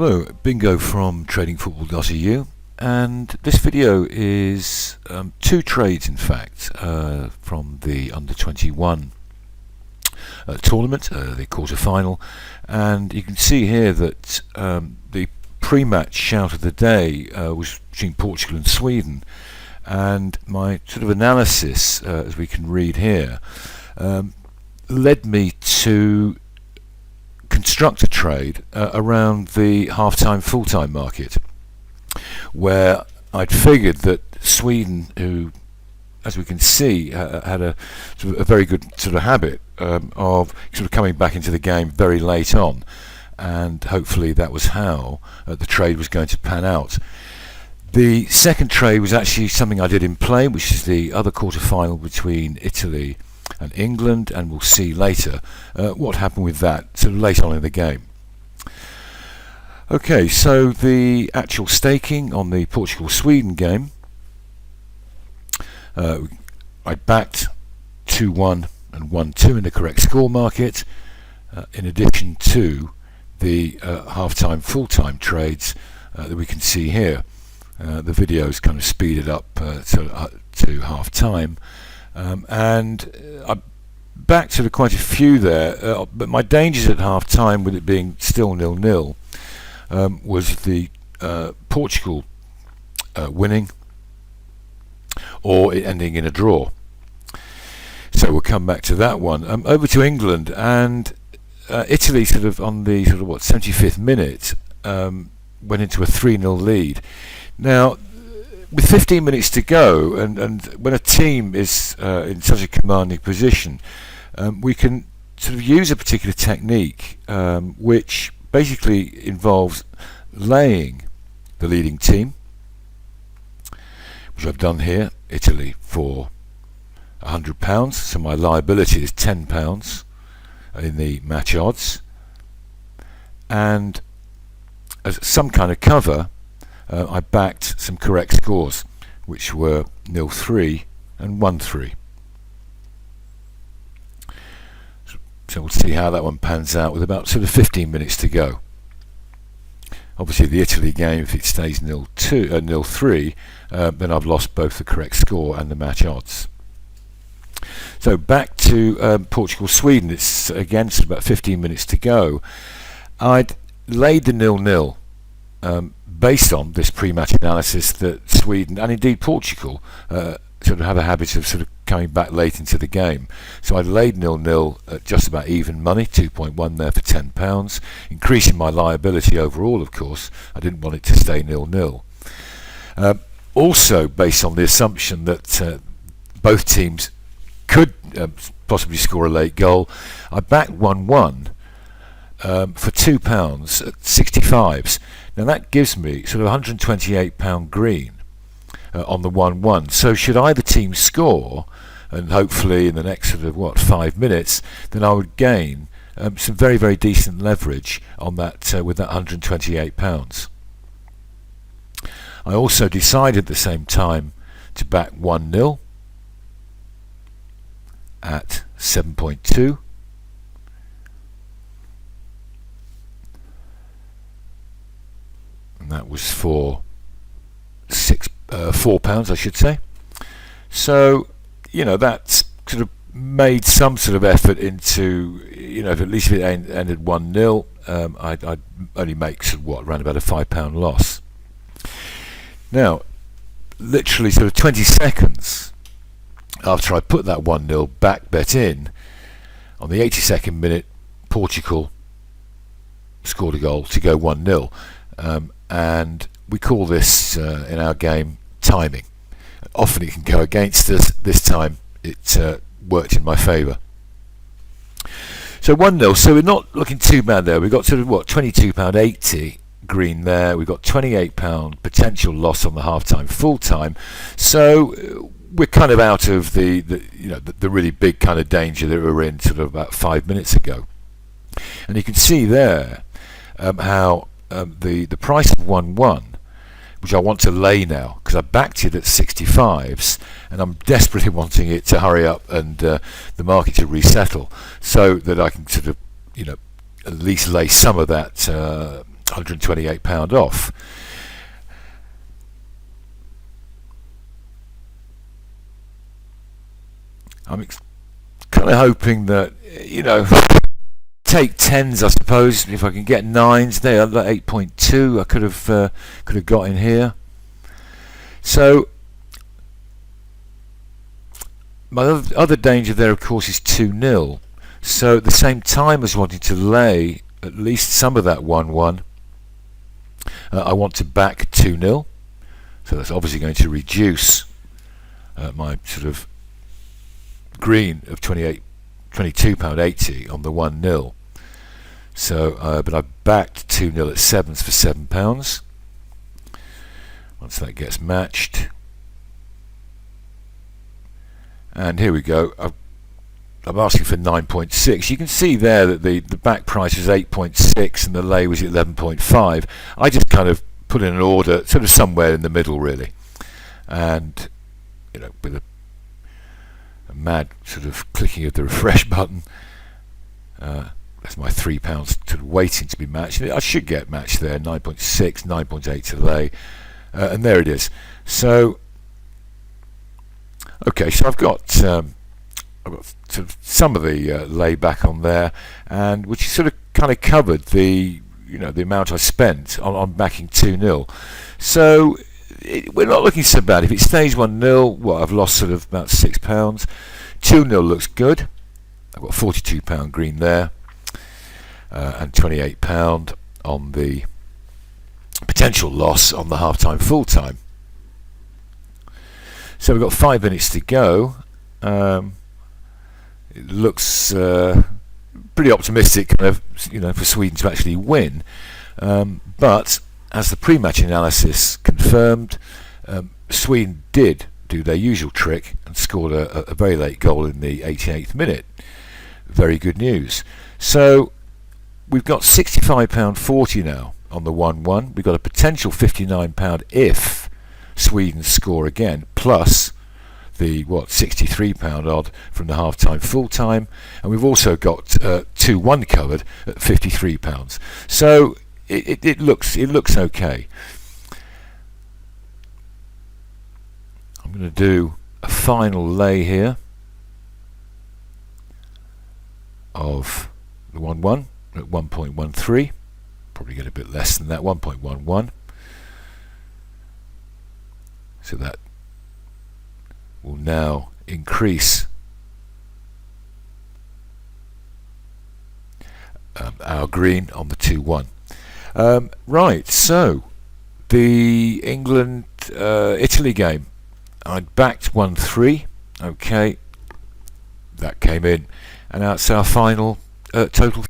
Hello, Bingo from tradingfootball.eu, and this video is two trades in fact from the under21 tournament, the quarter-final, and you can see here that the pre-match shout of the day was between Portugal and Sweden, and my sort of analysis, as we can read here, led me to construct a trade around the half-time, full-time market, where I'd figured that Sweden, who, as we can see, had a sort of a very good sort of habit of sort of coming back into the game very late on, and hopefully that was how the trade was going to pan out. The second trade was actually something I did in play, which is the other quarter-final between Italy and England, and we'll see later what happened with that sort of late on in the game. Okay, so the actual staking on the Portugal-Sweden game, I backed 2-1 and 1-2 in the correct score market, in addition to the half-time, full-time trades that we can see here. The video's kind of speeded up to half-time. And I backed sort of quite a few there, but my dangers at half time, with it being still 0-0, was the Portugal winning or it ending in a draw. So we'll come back to that one. Over to England, and Italy sort of on the 75th minute went into a 3-0 lead. Now, with 15 minutes to go, and when a team is in such a commanding position, we can sort of use a particular technique which basically involves laying the leading team, which I've done here, Italy, for £100, so my liability is £10 in the match odds, and as some kind of cover, I backed some correct scores, which were 0-3 and 1-3. So we'll see how that one pans out with about sort of 15 minutes to go. Obviously the Italy game, if it stays 0-3, then I've lost both the correct score and the match odds. So back to Portugal-Sweden. It's again sort of about 15 minutes to go. I'd laid the 0-0 based on this pre-match analysis that Sweden and indeed Portugal sort of have a habit of sort of coming back late into the game. So I laid 0-0 at just about even money, 2.1 there for £10, increasing my liability overall, of course. I didn't want it to stay 0-0. Also based on the assumption that both teams could possibly score a late goal, I backed 1-1 for £2 at 65s. Now that gives me sort of £128 green on the 1-1. So should either team score, and hopefully in the next sort of 5 minutes, then I would gain some very, very decent leverage on that with that £128. I also decided at the same time to back 1-0 at 7.2. And that was for £4, I should say. So, that's sort of made some sort of effort into, at least if it ended 1-0, I'd only make around about a £5 loss. Now, literally sort of 20 seconds after I put that 1-0 back bet in, on the 82nd minute, Portugal scored a goal to go 1-0. And we call this in our game timing. Often it can go against us. This time it worked in my favour. So 1-0. So we're not looking too bad there. We've got sort of £22.80 green there. We've got £28 potential loss on the half-time, full-time. So we're kind of out of the really big kind of danger that we were in sort of about 5 minutes ago. And you can see there how the price of 1-1, which I want to lay now because I backed it at 65s and I'm desperately wanting it to hurry up and the market to resettle so that I can sort of at least lay some of that £128 off. I'm kind of hoping that, take tens, I suppose. If I can get nines, there, 8.2, I could have got in here. So my other danger there, of course, is 2-0. So at the same time as wanting to lay at least some of that 1-1, I want to back 2-0. So that's obviously going to reduce my sort of green of £22.80 on the 1-0. So, but I backed 2-0 at sevens for £7. Once that gets matched, and here we go. I'm asking for 9.6. You can see there that the back price was 8.6 and the lay was 11.5. I just kind of put in an order, sort of somewhere in the middle, really, and with a mad sort of clicking of the refresh button. That's my £3 sort of waiting to be matched. I should get matched there. 9.6, 9.8 to lay, and there it is. So, okay, so I've got sort of some of the lay back on there, and which sort of kind of covered the the amount I spent on backing 2-0. So we're not looking so bad. If it stays 1-0, well, I've lost sort of about £6. 2-0 looks good. I've got £42 green there, and £28 on the potential loss on the half-time, full-time. So we've got 5 minutes to go. It looks pretty optimistic, kind of, for Sweden to actually win. But as the pre-match analysis confirmed, Sweden did do their usual trick and scored a very late goal in the 88th minute. Very good news. So we've got £65.40 now on the 1-1. We've got a potential £59 if Sweden score again, plus the £63 odd from the half-time, full-time, and we've also got 2-1 covered at £53. So it looks okay. I'm going to do a final lay here of the 1-1 at 1.13. Probably get a bit less than that, 1.11. So that will now increase our green on the 2-1. Right, so the England-Italy game, I'd backed 1-3. Okay, that came in, and that's our final total